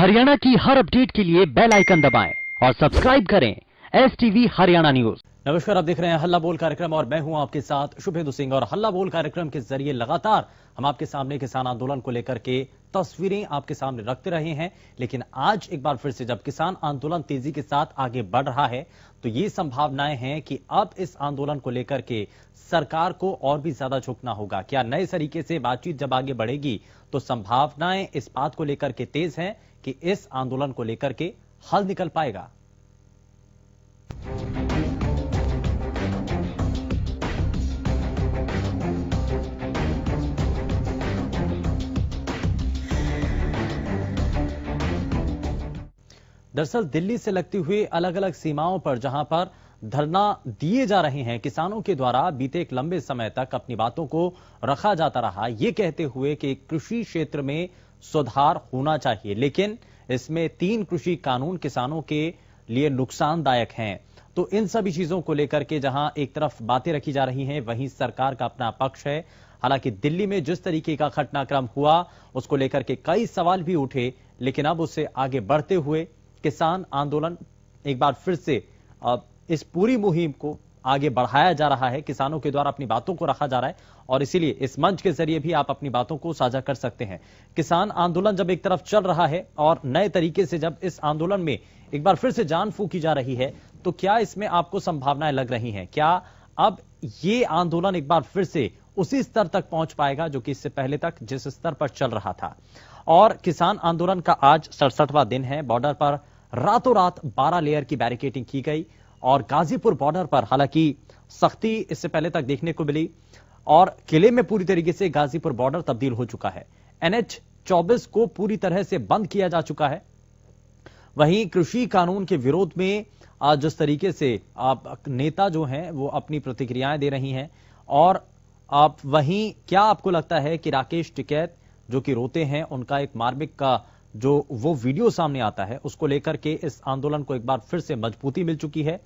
हरियाणा की हर अपडेट के लिए बेल आइकन दबाएं और सब्सक्राइब करें STV हरियाणा न्यूज। नमस्कार, आप देख रहे हैं हल्ला बोल कार्यक्रम और मैं हूं आपके साथ शुभेंदु सिंह। और हल्ला बोल कार्यक्रम के जरिए लगातार हम आपके सामने किसान आंदोलन को लेकर के तस्वीरें आपके सामने रखते रहे हैं। लेकिन आज एक बार फिर से जब किसान आंदोलन तेजी के साथ आगे बढ़ रहा है तो ये संभावनाएं हैं कि अब इस आंदोलन को लेकर के सरकार को और भी ज्यादा झुकना होगा। क्या नए तरीके से बातचीत जब आगे बढ़ेगी तो संभावनाएं इस बात को लेकर के तेज हैं कि इस आंदोलन को लेकर के हल निकल पाएगा। दरअसल दिल्ली से लगती हुई अलग अलग सीमाओं पर जहां पर धरना दिए जा रहे हैं, किसानों के द्वारा बीते एक लंबे समय तक अपनी बातों को रखा जाता रहा, ये कहते हुए कि कृषि क्षेत्र में सुधार होना चाहिए, लेकिन इसमें 3 कृषि कानून किसानों के लिए नुकसानदायक हैं। तो इन सभी चीजों को लेकर के जहां एक तरफ बातें रखी जा रही हैं, वहीं सरकार का अपना पक्ष है। हालांकि दिल्ली में जिस तरीके का घटनाक्रम हुआ उसको लेकर के कई सवाल भी उठे, लेकिन अब उससे आगे बढ़ते हुए किसान आंदोलन एक बार फिर से इस पूरी मुहिम को आगे बढ़ाया जा रहा है। किसानों के द्वारा अपनी बातों को रखा जा रहा है और इसीलिए इस मंच के जरिए भी आप अपनी बातों को साझा कर सकते हैं। किसान आंदोलन जब एक तरफ चल रहा है और नए तरीके से जब इस आंदोलन में एक बार फिर से जान फूंकी जा रही है, तो क्या इसमें आपको संभावनाएं लग रही हैं? क्या अब ये आंदोलन एक बार फिर से उसी स्तर तक पहुंच पाएगा जो कि इससे पहले तक जिस स्तर पर चल रहा था? और किसान आंदोलन का आज 67वां दिन है। बॉर्डर पर रातों रात 12 लेयर की बैरिकेडिंग की गई और गाजीपुर बॉर्डर पर हालांकि सख्ती इससे पहले तक देखने को मिली और किले में पूरी तरीके से गाजीपुर बॉर्डर तब्दील हो चुका है। NH 24 को पूरी तरह से बंद किया जा चुका है। वहीं कृषि कानून के विरोध में आज जिस तरीके से नेता जो हैं वो अपनी प्रतिक्रियाएं दे रही हैं, और आप वहीं क्या आपको लगता है कि राकेश टिकैत जो कि रोते हैं, उनका एक मार्मिक का जो वो वीडियो सामने आता है उसको लेकर के इस आंदोलन को एक बार फिर से मजबूती मिल चुकी है।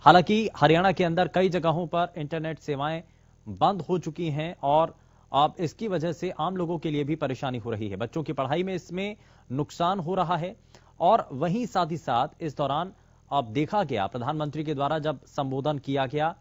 हालांकि हरियाणा के अंदर कई जगहों पर इंटरनेट सेवाएं बंद हो चुकी हैं और अब इसकी वजह से आम लोगों के लिए भी परेशानी हो रही है। बच्चों की पढ़ाई में इसमें नुकसान हो रहा है और वहीं साथ ही साथ इस दौरान अब देखा गया प्रधानमंत्री के द्वारा जब संबोधन किया गया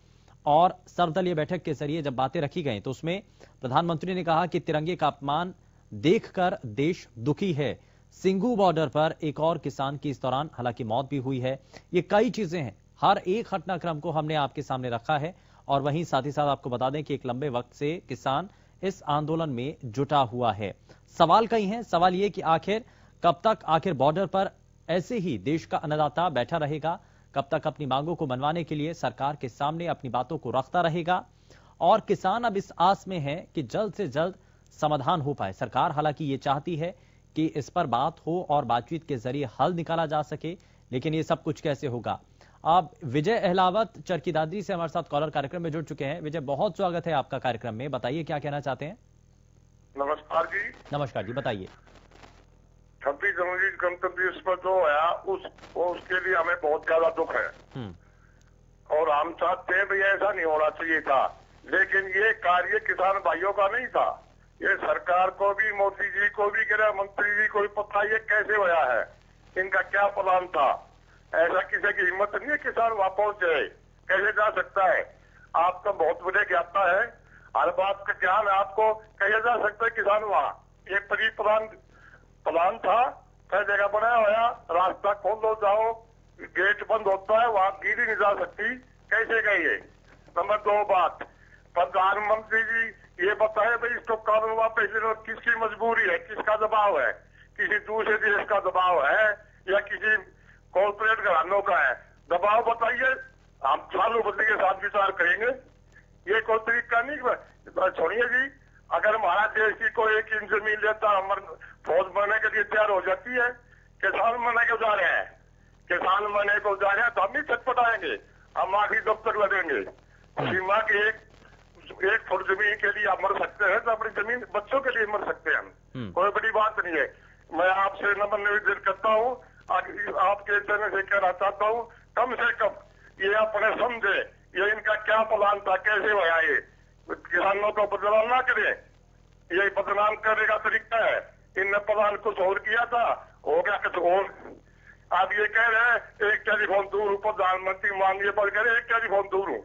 और सर्वदलीय बैठक के जरिए जब बातें रखी गई तो उसमें प्रधानमंत्री ने कहा कि तिरंगे का अपमान देखकर देश दुखी है। सिंघू बॉर्डर पर एक और किसान की इस दौरान हालांकि मौत भी हुई है। ये कई चीजें हैं, हर एक घटनाक्रम को हमने आपके सामने रखा है और वहीं साथ ही साथ आपको बता दें कि एक लंबे वक्त से किसान इस आंदोलन में जुटा हुआ है। सवाल कई हैं। सवाल ये कि आखिर कब तक आखिर बॉर्डर पर ऐसे ही देश का अन्नदाता बैठा रहेगा? कब तक अपनी मांगों को मनवाने के लिए सरकार के सामने अपनी बातों को रखता रहेगा? और किसान अब इस आस में है कि जल्द से जल्द समाधान हो पाए। सरकार हालांकि ये चाहती है कि इस पर बात हो और बातचीत के जरिए हल निकाला जा सके, लेकिन ये सब कुछ कैसे होगा? आप विजय अहलावत चरखी दादरी से हमारे साथ कॉलर कार्यक्रम में जुड़ चुके हैं। विजय, बहुत स्वागत है आपका कार्यक्रम में। बताइए क्या कहना चाहते हैं। नमस्कार जी। नमस्कार जी, बताइए। 26 जनवरी गणतंत्र दिवस पर जो है उसके लिए हमें बहुत ज्यादा दुख है और हम चाहते हैं भाई ऐसा नहीं होना चाहिए था, लेकिन ये कार्य किसान भाइयों का नहीं था। ये सरकार को भी, मोदी जी को भी, गृह मंत्री जी को भी पता ये कैसे होया है, इनका क्या प्लान था। ऐसा किसी की हिम्मत नहीं है किसान वहां पहुंच जाए, कैसे जा सकता है? आप तो बहुत बड़े ज्ञाता है, हर बात का ज्ञान है आपको, कैसे जा सकता है किसान वहां? ये प्री प्लान था, कई जगह बनाया होया, रास्ता खोल लो जाओ, गेट बंद होता है, वहां गिरी नहीं जा सकती, कैसे गई है? नंबर 2 बात, प्रधानमंत्री जी ये बताए भाई इसको कानून वापस लेना किसकी मजबूरी है, किसका दबाव है? किसी दूसरे देश का दबाव है या किसी कॉर्पोरेट घरानों का है? दबाव बताइए, हम चालू बदली के साथ विचार करेंगे। ये कोई तरीका नहीं। छोड़िए जी, अगर हमारा देश की कोई 1 इंच जमीन लेता हमारे फौज बनने के लिए तैयार हो जाती है। किसान मरने को जा रहे हैं, किसान मरने को जा रहे हैं तो हम भी छटपटाएंगे, हम आखिरी दब तक लड़ेंगे। सीमा की एक फुट जमीन के लिए आप मर सकते हैं तो अपनी जमीन बच्चों के लिए मर सकते हैं हम, कोई बड़ी बात नहीं है। मैं आपसे नम्र निवेदन करता हूँ, आपके चैनल से कहना चाहता हूँ, कम से कम ये अपने समझे ये इनका क्या प्लान था, कैसे हुआ ये, किसानों को बदनाम ना करें। ये बदनाम करने का तरीका है। इनने प्लान कुछ और किया था हो गया कुछ और। आप ये कह रहे हैं एक टेलीफोन दूर हूँ, प्रधानमंत्री माननीय पर कह रहे एक टेलीफोन दूर हूँ।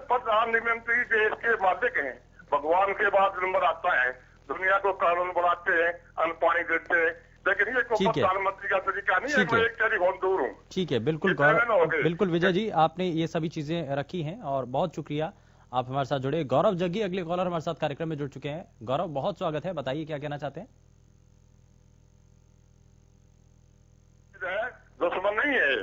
प्रधानमंत्री देश के मालिक हैं, भगवान के बाद नंबर आता है, दुनिया को कानून बनाते हैं, अन्न पानी देते हैं, लेकिन ये कोई प्रधानमंत्री का तरीका नहीं है। मैं एक टेलीफोन दूर हूँ। ठीक है, बिल्कुल गौरव, बिल्कुल विजय जी, आपने ये सभी चीजें रखी हैं और बहुत शुक्रिया आप हमारे साथ जुड़े। गौरव जग्गी अगले कॉलर हमारे साथ कार्यक्रम में जुड़ चुके हैं। गौरव, बहुत स्वागत है, बताइए क्या कहना चाहते हैं। दुश्मन नहीं है,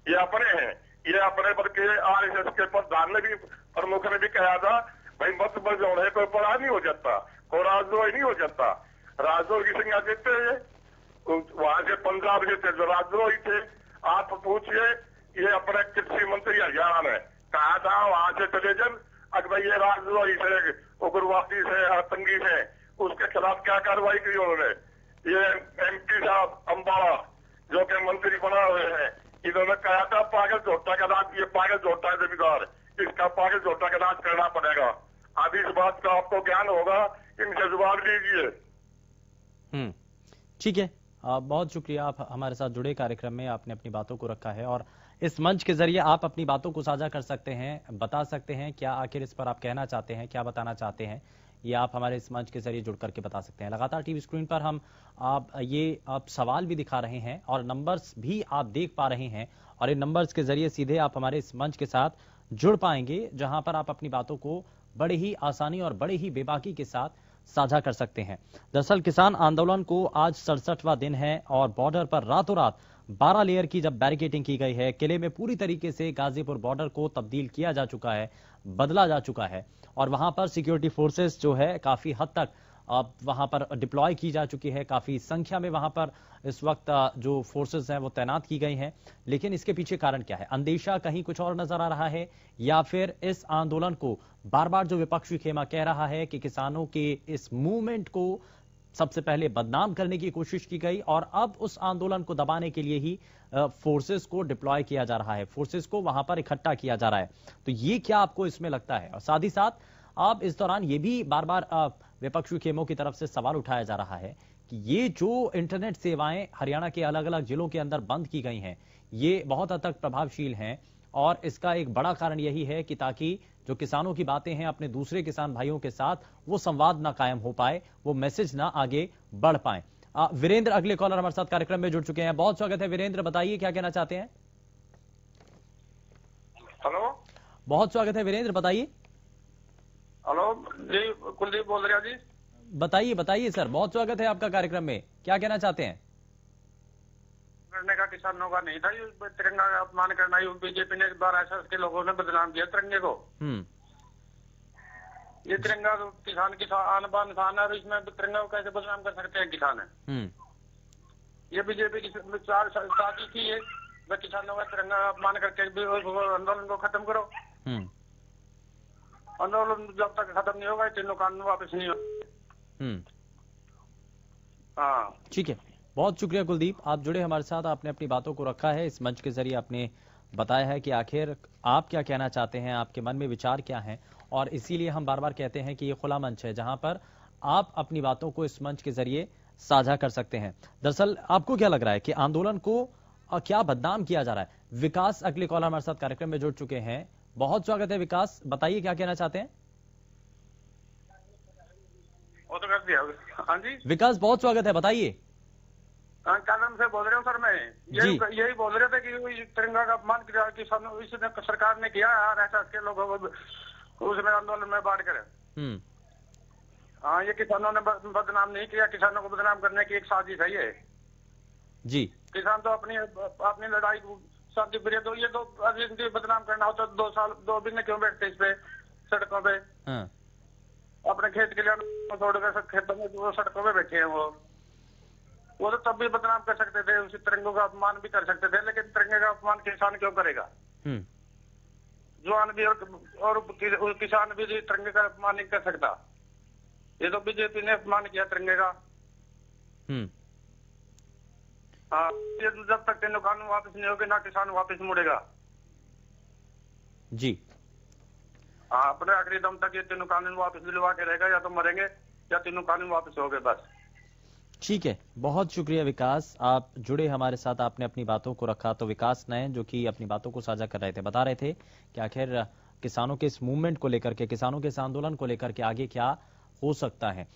ये अपने हैं, ये अपने। बल्कि आरएसएस के प्रधान ने भी, प्रमुख ने भी कहा था, भाई मत बजोड़े, कोई बड़ा नहीं हो जाता, कोई राजद्रोही नहीं हो जाता। राजद्रोही की संज्ञा देते हैं, वहां से पंजाब से थे जो राजद्रोही थे। आप पूछिए, ये अपने कृषि मंत्री हरियाणा ने कहा था वहां से चले जन, अगर ये राजद्रोही से, उग्रवादी से, आतंकी से, उसके खिलाफ क्या कार्रवाई की उन्होंने। ये एमपी साहब अम्बाला जो कि मंत्री बना हुए हैं, इन्होंने कहा था पागल झोटा का राज, ये पागल झोटा है जमींदार, इसका पागल झोटा का राज करना पड़ेगा। अब इस बात का आपको ज्ञान होगा, इनसे जवाब दीजिए। ठीक है, बहुत शुक्रिया, आप हमारे साथ जुड़े कार्यक्रम में, आपने अपनी बातों को रखा है और इस मंच के जरिए आप अपनी बातों को साझा कर सकते हैं, बता सकते हैं क्या आखिर इस पर आप कहना चाहते हैं, क्या बताना चाहते हैं, ये आप हमारे इस मंच के जरिए जुड़ करके बता सकते हैं। लगातार टीवी स्क्रीन पर हम आप सवाल भी दिखा रहे हैं और नंबर्स भी आप देख पा रहे हैं और इन नंबर्स के जरिए सीधे आप हमारे इस मंच के साथ जुड़ पाएंगे, जहां पर आप अपनी बातों को बड़े ही आसानी और बड़े ही बेबाकी के साथ साझा कर सकते हैं। दरअसल किसान आंदोलन को आज 67वां दिन है और बॉर्डर पर रातों रात 12 लेयर की जब बैरिकेडिंग की गई है, किले में पूरी तरीके से गाजीपुर बॉर्डर को तब्दील किया जा चुका है, बदला जा चुका है और वहां पर सिक्योरिटी फोर्सेस जो है काफी हद तक अब वहां पर डिप्लॉय की जा चुकी है, काफी संख्या में वहां पर इस वक्त जो फोर्सेस हैं वो तैनात की गई हैं। लेकिन इसके पीछे कारण क्या है? अंदेशा कहीं कुछ और नजर आ रहा है या फिर इस आंदोलन को बार बार जो विपक्षी खेमा कह रहा है कि किसानों के इस मूवमेंट को सबसे पहले बदनाम करने की कोशिश की गई और अब उस आंदोलन को दबाने के लिए ही फोर्सेस को डिप्लॉय किया जा रहा है, फोर्सेस को वहां पर इकट्ठा किया जा रहा है। तो ये क्या आपको इसमें लगता है? और साथ ही साथ आप इस दौरान ये भी बार बार विपक्षी खेमों की तरफ से सवाल उठाया जा रहा है कि ये जो इंटरनेट सेवाएं हरियाणा के अलग अलग जिलों के अंदर बंद की गई हैं, ये बहुत हद तक प्रभावशील हैं और इसका एक बड़ा कारण यही है कि ताकि जो किसानों की बातें हैं अपने दूसरे किसान भाइयों के साथ वो संवाद ना कायम हो पाए, वो मैसेज ना आगे बढ़ पाए। वीरेंद्र अगले कॉलर हमारे साथ कार्यक्रम में जुड़ चुके हैं। बहुत स्वागत है वीरेंद्र, बताइए क्या कहना चाहते हैं। हेलो, बहुत स्वागत है वीरेंद्र, बताइए। हेलो जी, कुलदीप बोल रहा जी। बताइए बताइए सर, बहुत स्वागत है आपका कार्यक्रम में, क्या कहना चाहते हैं। करने का किसानों का नहीं था, ये तिरंगा का अपमान करना, ये बीजेपी ने द्वारा के लोगों ने बदनाम किया तिरंगे को। ये तिरंगा तो किसान की आन बान शान है और इसमें तिरंगा को कैसे बदनाम कर सकते हैं किसान है। ये बीजेपी की 4 साथी थी, ये किसानों का तिरंगा अपमान करके आंदोलन को खत्म करो। आंदोलन जब तक खत्म नहीं होगा तीनों कानून वापस नहीं होगा। हाँ ठीक है, बहुत शुक्रिया कुलदीप, आप जुड़े हमारे साथ, आपने अपनी बातों को रखा है इस मंच के जरिए, आपने बताया है कि आखिर आप क्या कहना चाहते हैं, आपके मन में विचार क्या हैं और इसीलिए हम बार बार कहते हैं कि ये खुला मंच है जहां पर आप अपनी बातों को इस मंच के जरिए साझा कर सकते हैं। दरअसल आपको क्या लग रहा है कि आंदोलन को क्या बदनाम किया जा रहा है? विकास अगले कॉलर हमारे साथ कार्यक्रम में जुड़ चुके हैं। बहुत स्वागत है विकास, बताइए क्या कहना चाहते हैं। वो तो कर दिया। हाँ जी विकास, बहुत स्वागत है, बताइए। कदम से बोल रहे हूँ सर, मैं यही बोल रहे थे कि तिरंगा का अपमान किसानों इसने सरकार ने किया है, ऐसा के लोगों को उसमें आंदोलन में बांट कर। हाँ, ये किसानों ने बदनाम नहीं किया, किसानों को बदनाम करने की एक साजिश है ये जी। किसान तो अपनी लड़ाई शांति प्रिय, तो ये तो बदनाम करना हो तो 2 साल 2 महीने क्यों बैठते इस पे सड़कों पे। अपने खेत के लिए छोड़कर खेतों में वो सड़कों पे बैठे हैं, वो तो तब भी बदनाम कर सकते थे, उसी तिरंगों का अपमान भी कर सकते थे, लेकिन तिरंगे का अपमान किसान क्यों करेगा? जवान भी और किसान भी तिरंगे का अपमान नहीं कर सकता। ये तो बीजेपी ने अपमान किया तिरंगे का। हाँ, ये जब तक तीनों कानून वापस नहीं होगे ना किसान वापस मुड़ेगा जी। हाँ, अपने आखिरी दम तक ये तीनों कानून वापस दिलवा के रहेगा, या तो मरेंगे या तीनों कानून वापस हो गए बस। ठीक है, बहुत शुक्रिया विकास, आप जुड़े हमारे साथ, आपने अपनी बातों को रखा। तो विकास नयन जो कि अपनी बातों को साझा कर रहे थे, बता रहे थे कि आखिर किसानों के इस मूवमेंट को लेकर के, किसानों के इस आंदोलन को लेकर के आगे क्या हो सकता है।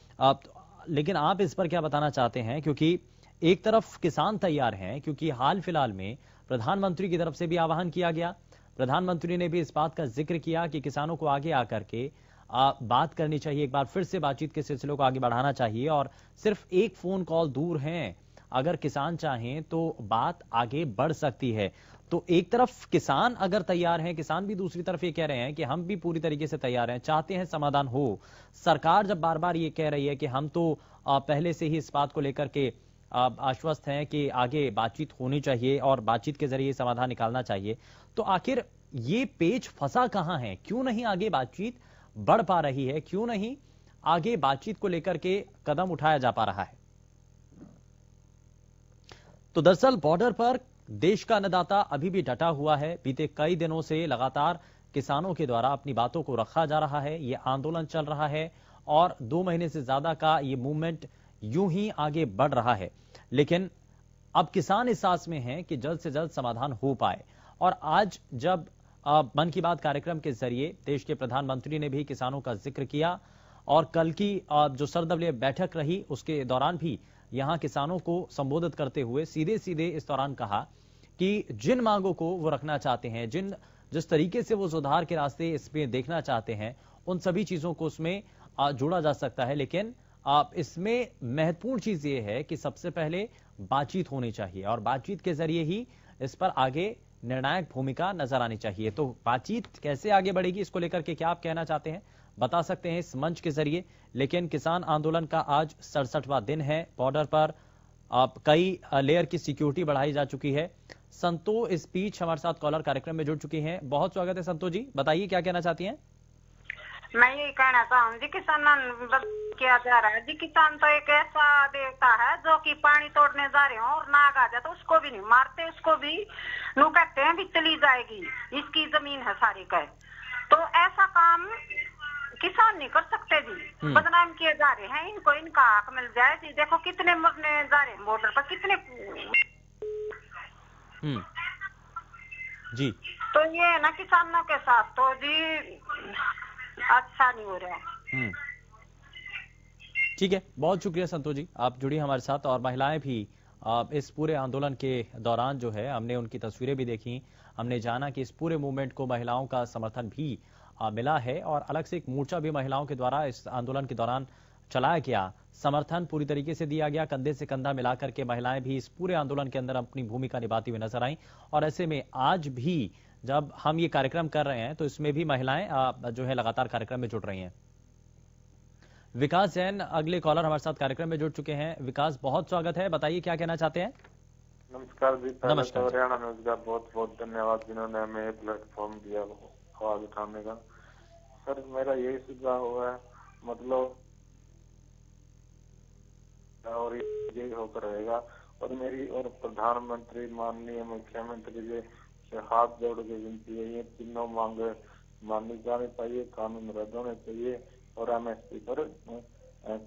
लेकिन आप इस पर क्या बताना चाहते हैं, क्योंकि एक तरफ किसान तैयार हैं, क्योंकि हाल फिलहाल में प्रधानमंत्री की तरफ से भी आह्वान किया गया, प्रधानमंत्री ने भी इस बात का जिक्र किया कि किसानों को आगे आकर के बात करनी चाहिए, एक बार फिर से बातचीत के सिलसिले को आगे बढ़ाना चाहिए और सिर्फ एक फोन कॉल दूर हैं, अगर किसान चाहें तो बात आगे बढ़ सकती है। तो एक तरफ किसान अगर तैयार हैं, किसान भी दूसरी तरफ ये कह रहे हैं कि हम भी पूरी तरीके से तैयार हैं, चाहते हैं समाधान हो। सरकार जब बार बार ये कह रही है कि हम तो पहले से ही इस बात को लेकर के आश्वस्त हैं कि आगे बातचीत होनी चाहिए और बातचीत के जरिए समाधान निकालना चाहिए, तो आखिर ये पेच फंसा कहां है, क्यों नहीं आगे बातचीत बढ़ पा रही है, क्यों नहीं आगे बातचीत को लेकर के कदम उठाया जा पा रहा है। तो दरअसल बॉर्डर पर देश का अन्नदाता अभी भी डटा हुआ है। बीते कई दिनों से लगातार किसानों के द्वारा अपनी बातों को रखा जा रहा है, ये आंदोलन चल रहा है और 2 महीने से ज्यादा का ये मूवमेंट यूं ही आगे बढ़ रहा है। लेकिन अब किसान इस आस में हैं कि जल्द से जल्द समाधान हो पाए। और आज जब मन की बात कार्यक्रम के जरिए देश के प्रधानमंत्री ने भी किसानों का जिक्र किया और कल की जो सर्वदलीय बैठक रही उसके दौरान भी यहां किसानों को संबोधित करते हुए सीधे सीधे इस दौरान कहा कि जिन मांगों को वो रखना चाहते हैं, जिस तरीके से वो सुधार के रास्ते इसमें देखना चाहते हैं, उन सभी चीजों को उसमें जोड़ा जा सकता है। लेकिन इसमें महत्वपूर्ण चीज ये है कि सबसे पहले बातचीत होनी चाहिए और बातचीत के जरिए ही इस पर आगे निर्णायक भूमिका नजर आनी चाहिए। तो बातचीत कैसे आगे बढ़ेगी, इसको लेकर के क्या आप कहना चाहते हैं, बता सकते हैं इस मंच के जरिए। लेकिन किसान आंदोलन का आज 67वां दिन है। बॉर्डर पर कई लेयर की सिक्योरिटी बढ़ाई जा चुकी है। संतो इस बीच हमारे साथ कॉलर कार्यक्रम में जुड़ चुकी हैं। बहुत स्वागत है संतो जी, बताइए क्या कहना चाहती हैं। मैं यही कहना चाहूंगी किसान किया जा रहा है जी। किसान तो एक ऐसा देवता है जो कि पानी तोड़ने जा रहे हो और नाग आ जाए तो उसको भी नहीं मारते, उसको भी नु कहते हैं भी चली जाएगी, इसकी जमीन है सारी कह। तो ऐसा काम किसान नहीं कर सकते जी, बदनाम किए जा रहे हैं इनको, इनका हक मिल जाए जी। देखो कितने मरने जा रहे हैं बॉर्डर पर, कितने जी। तो ये है ना किसानों के साथ तो जी अच्छा नहीं हो रहा है। ठीक है, बहुत शुक्रिया संतो जी, आप जुड़ी हमारे साथ। और महिलाएं भी इस पूरे आंदोलन के दौरान जो है, हमने उनकी तस्वीरें भी देखी, हमने जाना कि इस पूरे मूवमेंट को महिलाओं का समर्थन भी मिला है और अलग से एक मोर्चा भी महिलाओं के द्वारा इस आंदोलन के दौरान चलाया गया। समर्थन पूरी तरीके से दिया गया, कंधे से कंधा मिलाकर के महिलाएं भी इस पूरे आंदोलन के अंदर अपनी भूमिका निभाती हुई नजर आई। और ऐसे में आज भी जब हम ये कार्यक्रम कर रहे हैं तो इसमें भी महिलाएं जो है लगातार कार्यक्रम में जुड़ रही हैं। विकास जैन अगले कॉलर हमारे साथ कार्यक्रम में जुड़ चुके हैं। विकास, बहुत स्वागत है, बताइए क्या कहना चाहते हैं। नमस्कार जी, नमस्कार। हरियाणा न्यूज का बहुत बहुत धन्यवाद जिन्होंने हमें प्लेटफॉर्म दिया आवाज उठाने का। सर मेरा यही सुझाव हुआ है, मतलब और यही होकर रहेगा। और मेरी और प्रधानमंत्री माननीय मुख्यमंत्री जी से हाथ जोड़ के विनती है, ये तीनों मांग मानी जानी चाहिए, कानून रद्द होने चाहिए और एमएसपी पर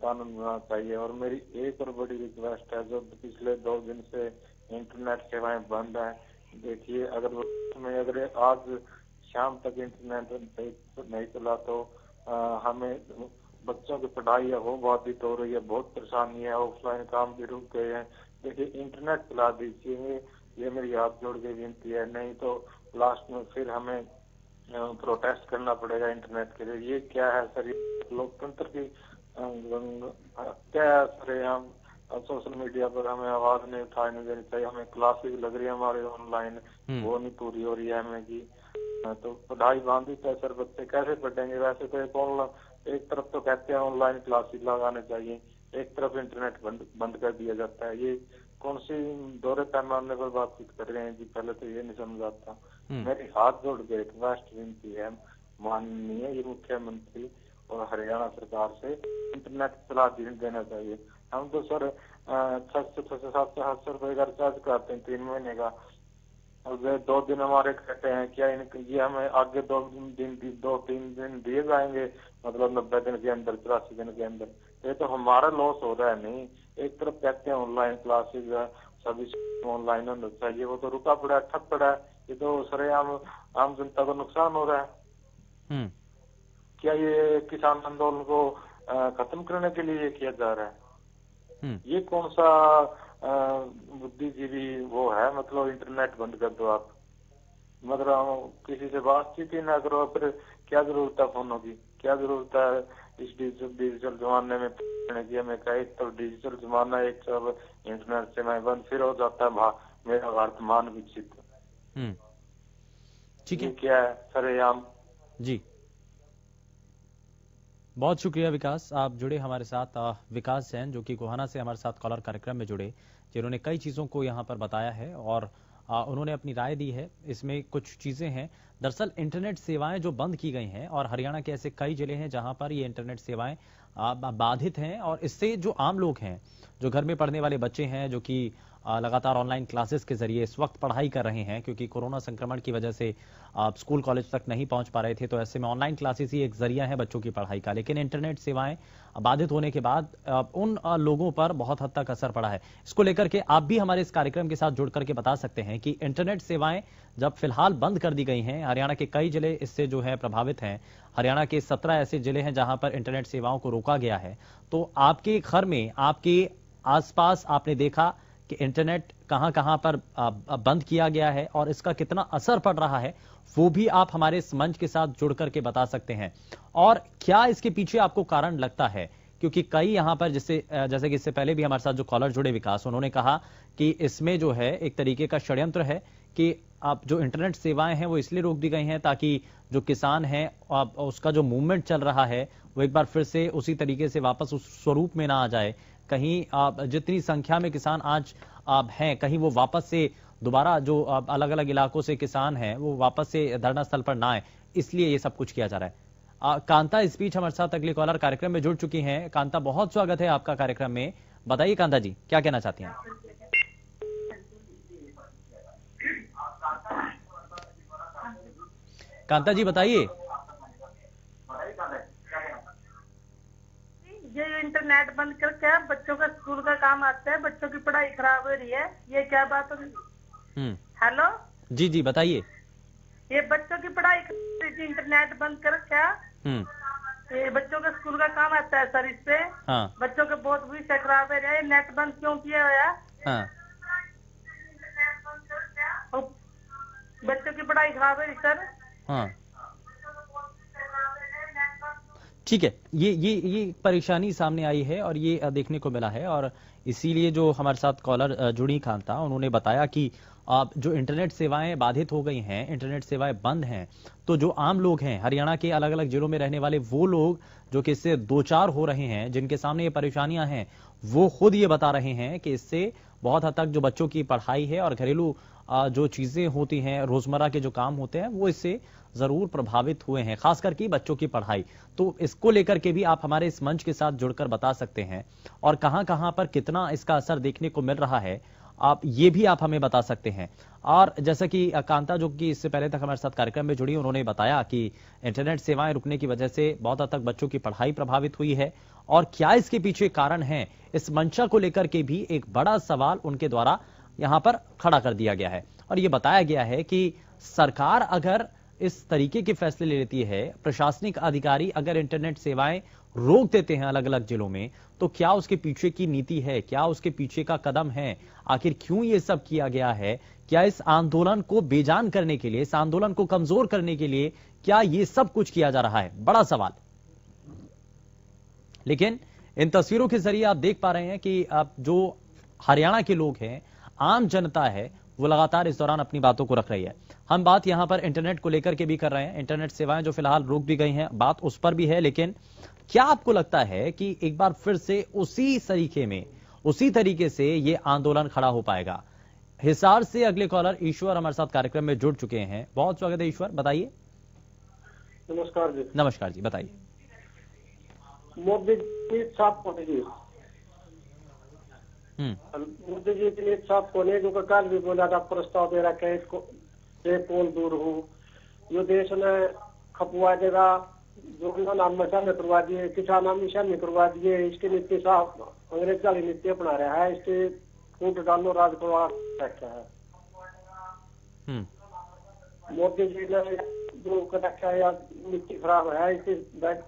कानून बनाना चाहिए। और मेरी एक और बड़ी रिक्वेस्ट है, जो पिछले 2 दिन से इंटरनेट सेवाएं बंद है, देखिए अगर आज शाम तक इंटरनेट नहीं चला तो हमें बच्चों की पढ़ाई है वो बाधित हो रही है, बहुत परेशानी है, ऑफलाइन काम भी रुक गए हैं। देखिए इंटरनेट चला दीजिए, ये मेरी हाथ जोड़ के विनती है, नहीं तो लास्ट में फिर हमें प्रोटेस्ट करना पड़ेगा इंटरनेट के लिए। ये क्या है सर, लोकतंत्र की क्या है सर। हम सोशल मीडिया पर हमें आवाज नहीं उठाने देनी चाहिए, हमें क्लासेस लग रही है हमारे ऑनलाइन, वो नहीं पूरी हो रही है हमें की। तो पढ़ाई बाधित है सर, बच्चे कैसे पढ़ेंगे। वैसे तो एक तरफ तो कहते हैं ऑनलाइन क्लासेस लगाने चाहिए, एक तरफ इंटरनेट बंद कर दिया जाता है। ये कौन सी दौरे पैमाने पर बातचीत कर रहे हैं जी, पहले तो ये नहीं समझ आता। मेरी हाथ जोड़ के रिक्वेस्ट विनती है माननीय ये मुख्यमंत्री और हरियाणा सरकार से, इंटरनेट चला देना चाहिए। हम तो सर 600-700 रुपए का रिचार्ज करते हैं 3 महीने का, और 2 दिन हमारे कहते हैं क्या ये हमें आगे 2-3 दिन दिए जाएंगे, मतलब 90 दिन के अंदर, 84 दिन के अंदर। ये तो हमारा लॉस हो रहा है। नहीं, एक तरफ कहते हैं ऑनलाइन क्लासेज है, सभी ऑनलाइन होना चाहिए, वो तो रुका पड़ा है, ठप पड़ा है। ये तो सरेआम आम जनता को नुकसान हो रहा है। क्या ये किसान आंदोलन को खत्म करने के लिए किया जा रहा है? ये कौन सा बुद्धिजीवी वो है? मतलब इंटरनेट बंद कर दो आप, मतलब किसी से बातचीत ही ना करो, फिर क्या जरूरत है फोनों की? क्या जरूरत है इस डिजिटल जमाने में की? हमें कहा एक तो डिजिटल जमाना, एक सब इंटरनेट से मैं बंद, फिर हो जाता है मेरा वर्तमान विकसित। ठीक है, क्या है सरेआम? जी बहुत शुक्रिया विकास, आप जुड़े हमारे साथ। विकास जैन जो कि गोहाना से हमारे साथ कॉलर कार्यक्रम में जुड़े, जिन्होंने कई चीजों को यहाँ पर बताया है और उन्होंने अपनी राय दी है। इसमें कुछ चीजें हैं, दरअसल इंटरनेट सेवाएं जो बंद की गई हैं और हरियाणा के ऐसे कई जिले हैं जहां पर ये इंटरनेट सेवाएं बाधित हैं और इससे जो आम लोग हैं, जो घर में पढ़ने वाले बच्चे हैं, जो कि लगातार ऑनलाइन क्लासेस के जरिए इस वक्त पढ़ाई कर रहे हैं, क्योंकि कोरोना संक्रमण की वजह से स्कूल कॉलेज तक नहीं पहुंच पा रहे थे, तो ऐसे में ऑनलाइन क्लासेस ही एक जरिया है बच्चों की पढ़ाई का। लेकिन इंटरनेट सेवाएं बाधित होने के बाद उन लोगों पर बहुत हद तक असर पड़ा है। इसको लेकर के आप भी हमारे इस कार्यक्रम के साथ जुड़ करके बता सकते हैं कि इंटरनेट सेवाएं जब फिलहाल बंद कर दी गई हैं, हरियाणा के कई जिले इससे जो है प्रभावित हैं, हरियाणा के 17 ऐसे जिले हैं जहां पर इंटरनेट सेवाओं को रोका गया है, तो आपके घर में, आपके आसपास आपने देखा कि इंटरनेट कहां कहां पर बंद किया गया है और इसका कितना असर पड़ रहा है, वो भी आप हमारे इस मंच के साथ जुड़ करके बता सकते हैं। और क्या इसके पीछे आपको कारण लगता है, क्योंकि कई यहां पर जैसे कि इससे पहले भी हमारे साथ जो कॉलर जुड़े विकास, उन्होंने कहा कि इसमें जो है एक तरीके का षड्यंत्र है कि आप जो इंटरनेट सेवाएं हैं वो इसलिए रोक दी गई हैं ताकि जो किसान है उसका जो मूवमेंट चल रहा है वो एक बार फिर से उसी तरीके से वापस उस स्वरूप में ना आ जाए। कहीं जितनी संख्या में किसान आज हैं, कहीं वो वापस से दोबारा जो अलग अलग इलाकों से किसान हैं वो वापस से धरना स्थल पर ना आए, इसलिए ये सब कुछ किया जा रहा है। कांता इस बीच हमारे साथ अगले कॉलर कार्यक्रम में जुड़ चुकी हैं। कांता, बहुत स्वागत है आपका कार्यक्रम में। बताइए कांता जी, क्या कहना चाहती हैं? कांता जी बताइए। ये इंटरनेट बंद करके बच्चों का स्कूल का काम आता है, बच्चों की पढ़ाई खराब हो रही है, ये क्या बात है? हेलो जी जी बताइए। ये बच्चों की पढ़ाई इंटरनेट बंद कर क्या? ये बच्चों का स्कूल का काम आता है सर, इससे बच्चों के बहुत विषय खराब है। ये नेट बंद क्यों किया हुआ? बच्चों की पढ़ाई खराब है सर। ठीक है, ये परेशानी सामने आई है और ये देखने को मिला है, और इसीलिए जो हमारे साथ कॉलर जुड़ी कांता, उन्होंने बताया कि जो इंटरनेट सेवाएं बाधित हो गई हैं, इंटरनेट सेवाएं बंद हैं, तो जो आम लोग हैं, हरियाणा के अलग अलग जिलों में रहने वाले वो लोग जो कि इससे दो चार हो रहे हैं, जिनके सामने ये परेशानियां हैं, वो खुद ये बता रहे हैं कि इससे बहुत हद तक जो बच्चों की पढ़ाई है और घरेलू जो चीजें होती हैं, रोजमर्रा के जो काम होते हैं, वो इससे जरूर प्रभावित हुए हैं, खास करके बच्चों की पढ़ाई। तो इसको लेकर के भी आप हमारे इस मंच के साथ जुड़कर बता सकते हैं, और कहां कहां पर कितना इसका असर देखने को मिल रहा है, आप ये भी आप हमें बता सकते हैं। और जैसा कि कांता जो कि इससे पहले तक हमारे साथ कार्यक्रम में जुड़ी, उन्होंने बताया कि इंटरनेट सेवाएं रुकने की वजह से बहुत हद तक बच्चों की पढ़ाई प्रभावित हुई है, और क्या इसके पीछे कारण है, इस मंशा को लेकर के भी एक बड़ा सवाल उनके द्वारा यहां पर खड़ा कर दिया गया है। और यह बताया गया है कि सरकार अगर इस तरीके के फैसले ले लेती है, प्रशासनिक अधिकारी अगर इंटरनेट सेवाएं रोक देते हैं अलग अलग जिलों में, तो क्या उसके पीछे की नीति है, क्या उसके पीछे का कदम है, आखिर क्यों ये सब किया गया है? क्या इस आंदोलन को बेजान करने के लिए, इस आंदोलन को कमजोर करने के लिए क्या ये सब कुछ किया जा रहा है? बड़ा सवाल। लेकिन इन तस्वीरों के जरिए आप देख पा रहे हैं कि अब जो हरियाणा के लोग हैं, आम जनता है, वो लगातार इस दौरान अपनी बातों को रख रही है। हम बात यहां पर इंटरनेट को लेकर के भी कर रहे हैं, इंटरनेट सेवाएं जो फिलहाल रोक दी गई हैं, बात उस पर भी है। लेकिन क्या आपको लगता है कि एक बार फिर से उसी तरीके से ये आंदोलन खड़ा हो पाएगा? हिसार से अगले कॉलर ईश्वर हमारे साथ कार्यक्रम में जुड़ चुके हैं। बहुत स्वागत है ईश्वर, बताइए। नमस्कार जी। नमस्कार जी, बताइए। मोदी जी साफ होने जी, मोदी जी के लिए साफ होने जो कल भी बोला था, प्रस्ताव दे रहा है, एक पोल दूर हूँ, जो देश ने खपवा देगा जो नाम शामिल करवा दिए, किसान नाम शामिल करवा दिए, इसके नीति साहब अंग्रेज वाली नीति अपना रहा है, इसके फूट डालो राज करवा रखा है। मोदी जी ने जो कर रखा है या नीति खराब है, इसे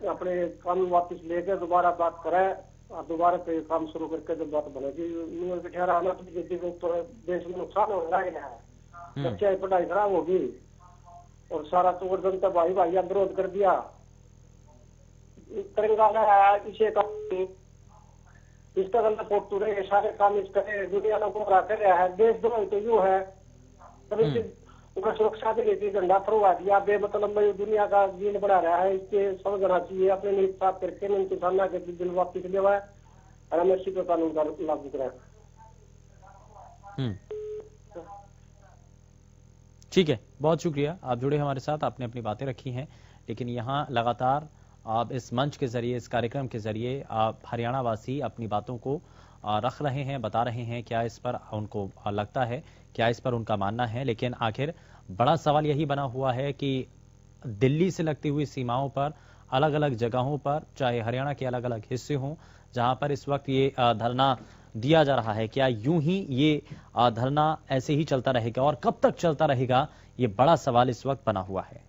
अपने कानून वापिस लेकर दोबारा बात करे और दोबारा पे काम शुरू करके जब बात बनेगी। तो देश में नुकसान हो रहा है, बच्चे की पढ़ाई खराब होगी और सारा तोड़ जनता भाई भाई विरोध कर दिया। तिरंगा है इसे इसका गलत फोटो रहे, सारे काम इसका दुनिया में गुमराह कर रहा है। देश द्रोह तो यूँ है, सुरक्षा के लिए झंडा फरवा दिया, बेमतलब में दुनिया का जीन बना रहा है। इसके समझना चाहिए, अपने नीति साफ करके किसाना के दिल वापिस लेवा है और हमें इसी कानून का लागू कराए। ठीक है, बहुत शुक्रिया, आप जुड़े हमारे साथ, आपने अपनी बातें रखी हैं। लेकिन यहाँ लगातार आप इस मंच के जरिए, इस कार्यक्रम के जरिए आप हरियाणा वासी अपनी बातों को रख रहे हैं, बता रहे हैं क्या इस पर उनको लगता है, क्या इस पर उनका मानना है। लेकिन आखिर बड़ा सवाल यही बना हुआ है कि दिल्ली से लगती हुई सीमाओं पर, अलग अलग जगहों पर, चाहे हरियाणा के अलग अलग हिस्से हों, जहां पर इस वक्त ये धरना दिया जा रहा है, क्या यूं ही ये धरना ऐसे ही चलता रहेगा और कब तक चलता रहेगा, ये बड़ा सवाल इस वक्त बना हुआ है।